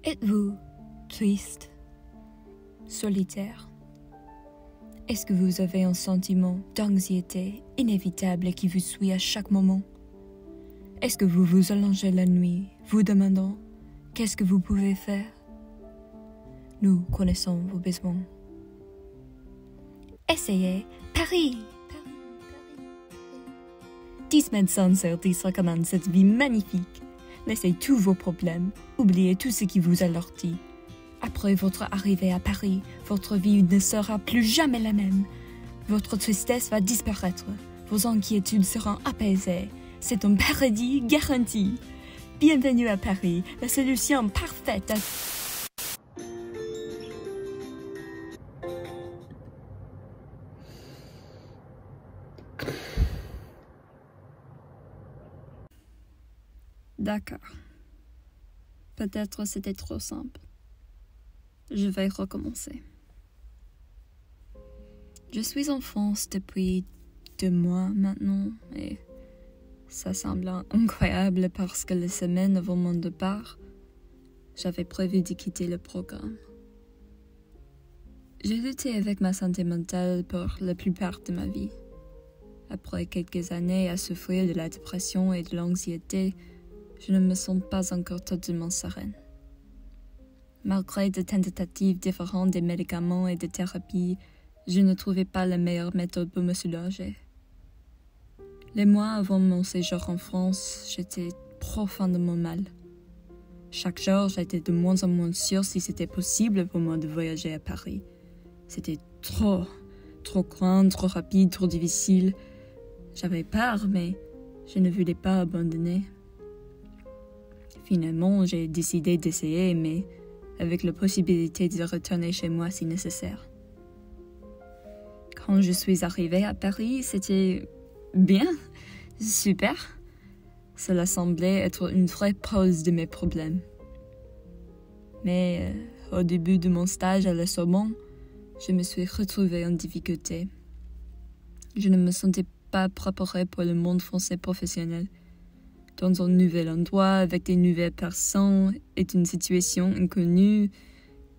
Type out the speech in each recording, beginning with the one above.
Êtes-vous triste, solitaire? Est-ce que vous avez un sentiment d'anxiété inévitable qui vous suit à chaque moment? Est-ce que vous vous allongez la nuit, vous demandant qu'est-ce que vous pouvez faire? Nous connaissons vos besoins. Essayez Paris! 10 médecins sur 10 recommandent cette vie magnifique. Laissez tous vos problèmes, oubliez tout ce qui vous alourdit. Après votre arrivée à Paris, votre vie ne sera plus jamais la même. Votre tristesse va disparaître, vos inquiétudes seront apaisées. C'est un paradis garanti. Bienvenue à Paris, la solution parfaite à... D'accord. Peut-être c'était trop simple. Je vais recommencer. Je suis en France depuis 2 mois maintenant et ça semble incroyable parce que la semaine avant mon départ, j'avais prévu de quitter le programme. J'ai lutté avec ma santé mentale pour la plupart de ma vie. Après quelques années à souffrir de la dépression et de l'anxiété, je ne me sens pas encore totalement sereine. Malgré des tentatives différentes des médicaments et des thérapies, je ne trouvais pas la meilleure méthode pour me soulager. Les mois avant mon séjour en France, j'étais profondément mal. Chaque jour, j'étais de moins en moins sûre si c'était possible pour moi de voyager à Paris. C'était trop grand, trop rapide, trop difficile. J'avais peur, mais je ne voulais pas abandonner. Finalement, j'ai décidé d'essayer, mais avec la possibilité de retourner chez moi si nécessaire. Quand je suis arrivée à Paris, c'était bien, super. Cela semblait être une vraie pause de mes problèmes. Mais au début de mon stage à la Sorbonne, je me suis retrouvée en difficulté. Je ne me sentais pas préparée pour le monde français professionnel. Dans un nouvel endroit, avec des nouvelles personnes et une situation inconnue,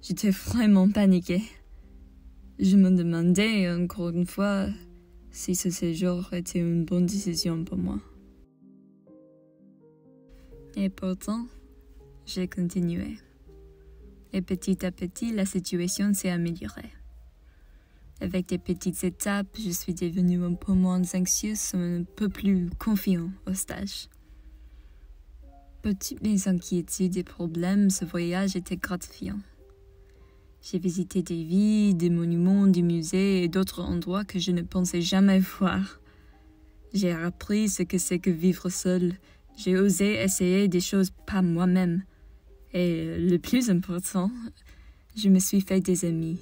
j'étais vraiment paniquée. Je me demandais, encore une fois, si ce séjour était une bonne décision pour moi. Et pourtant, j'ai continué. Et petit à petit, la situation s'est améliorée. Avec des petites étapes, je suis devenue un peu moins anxieuse, un peu plus confiante au stage. Pour toutes mes inquiétudes et problèmes, ce voyage était gratifiant. J'ai visité des villes, des monuments, des musées et d'autres endroits que je ne pensais jamais voir. J'ai appris ce que c'est que vivre seul. J'ai osé essayer des choses par moi-même. Et le plus important, je me suis fait des amis.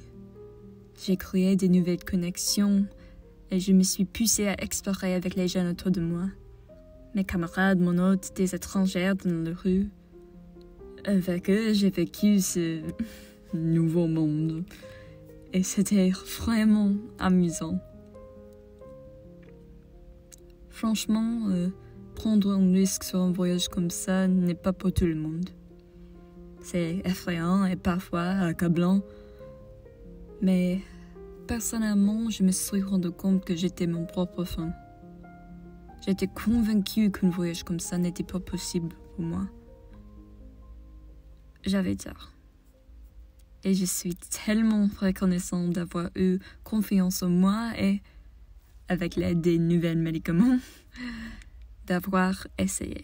J'ai créé de nouvelles connexions et je me suis poussée à explorer avec les jeunes autour de moi. Mes camarades, mon hôte, des étrangères dans la rue. Avec eux, j'ai vécu ce nouveau monde. Et c'était vraiment amusant. Franchement, prendre un risque sur un voyage comme ça n'est pas pour tout le monde. C'est effrayant et parfois accablant. Mais personnellement, je me suis rendu compte que j'étais mon propre fan. J'étais convaincue qu'un voyage comme ça n'était pas possible pour moi. J'avais tort. Et je suis tellement reconnaissante d'avoir eu confiance en moi et, avec l'aide des nouveaux médicaments, d'avoir essayé.